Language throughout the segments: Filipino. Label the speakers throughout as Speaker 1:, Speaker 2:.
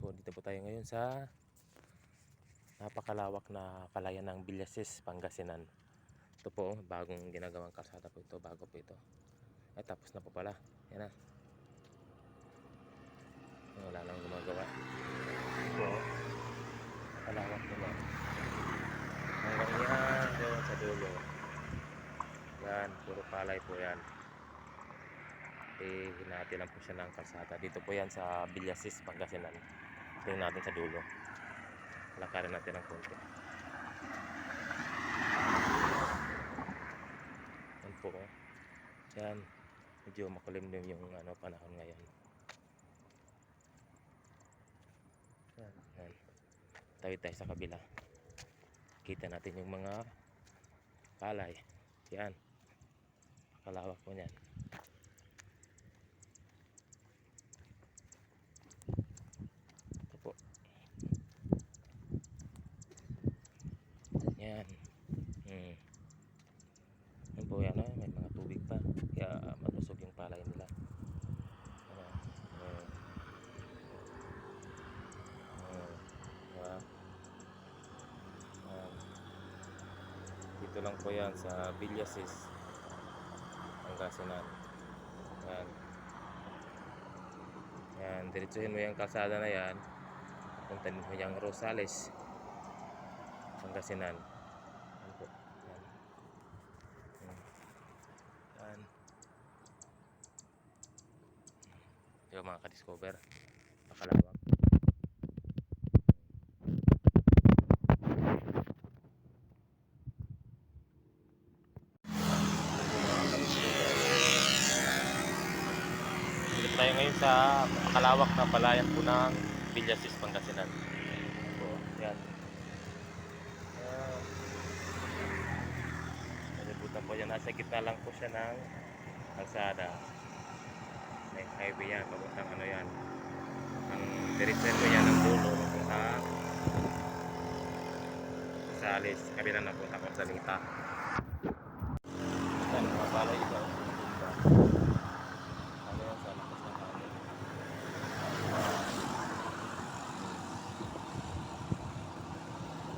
Speaker 1: po, dito po tayo ngayon sa napakalawak na palayan ng Villasis, Pangasinan. Ito po, bagong ginagawang kalsada po ito, bago po ito. Ay, tapos na po pala. Yan na. Wala nang gumagawa. Ito, napakalawak nila. Hanggang yan, doon sa dulo. Yan, puro palay po yan. Hinati lang po siya ng kalsada. Dito po yan sa Villasis, Pangasinan. Tingnan natin sa dulo. Lakarin natin ng konti. Yan po. Yan. Medyo makulimlim yung panahon ngayon. Yan. Yan. Tawid tayo sa kabila. Kita natin yung mga palay. Yan. Kalawak po yan. Ito po. Yan. Yan po yan. May mga tubig pa. Kaya malusog yung palay nila. Dito lang po yan sa Villasis, Pangasinan. Yan. Yan, diretsuhin mo yung kalsada na yan. Puntahin mo yung Rosales, Pangasinan. Yan po. Yan. Yan. Yung mga ka-discover. Pakalawak. Dito tayo ngayon sa makalawak na palayan po ng Villasis, Pangasinan. So, yan. Nalibutan po yan. Nasa gitna lang po siya ng kalsada. May highway yan. Papuntang yan. Ang direksyon mo yan ng dulo. Papuntang Rosales. Kabila na punta ko sa Lita. Yan, mga palay ito. Ano yan sa lakas ng hangin.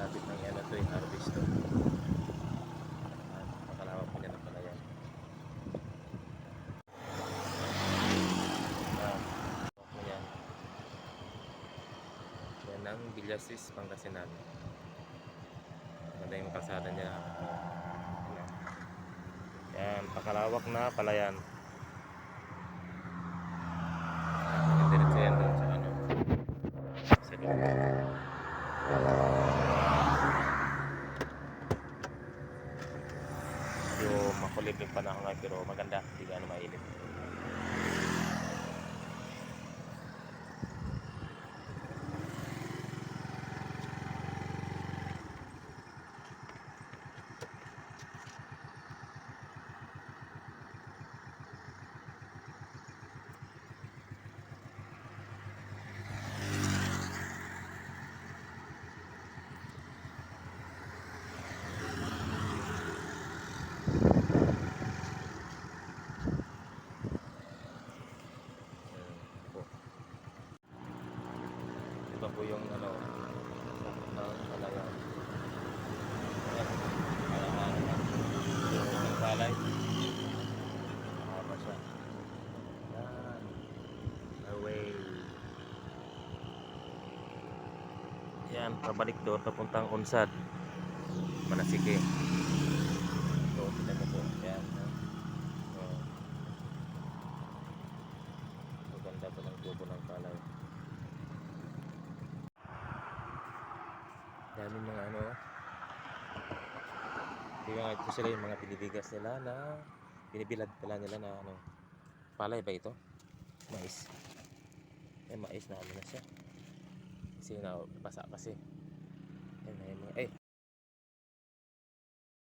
Speaker 1: Lapit ng yan na ito yung harvest to. Makalawak po niya ng palayan. Yan. Yan ang Villasis, Pangasinan. Maganda yung kalsada niya. Yan, pakalawak na palayan. Diretso yan doon sa sa dulo. Yung makulib yung panahon nga, pero maganda, hindi gaano mainit. Iba po yung ng palayan. Yung palay. Mahaba siya. Yan. Away. Yan, pabalik doon papuntang Unsad, Manasike. So, kita mo po. Yan. Maganda po ng tubo ng palay. Daming mga hindi nga ito sila yung mga binibigas nila na binibilad pala nila na palay ba ito? Mais. Mais na na siya kasi basa kasi. Ay,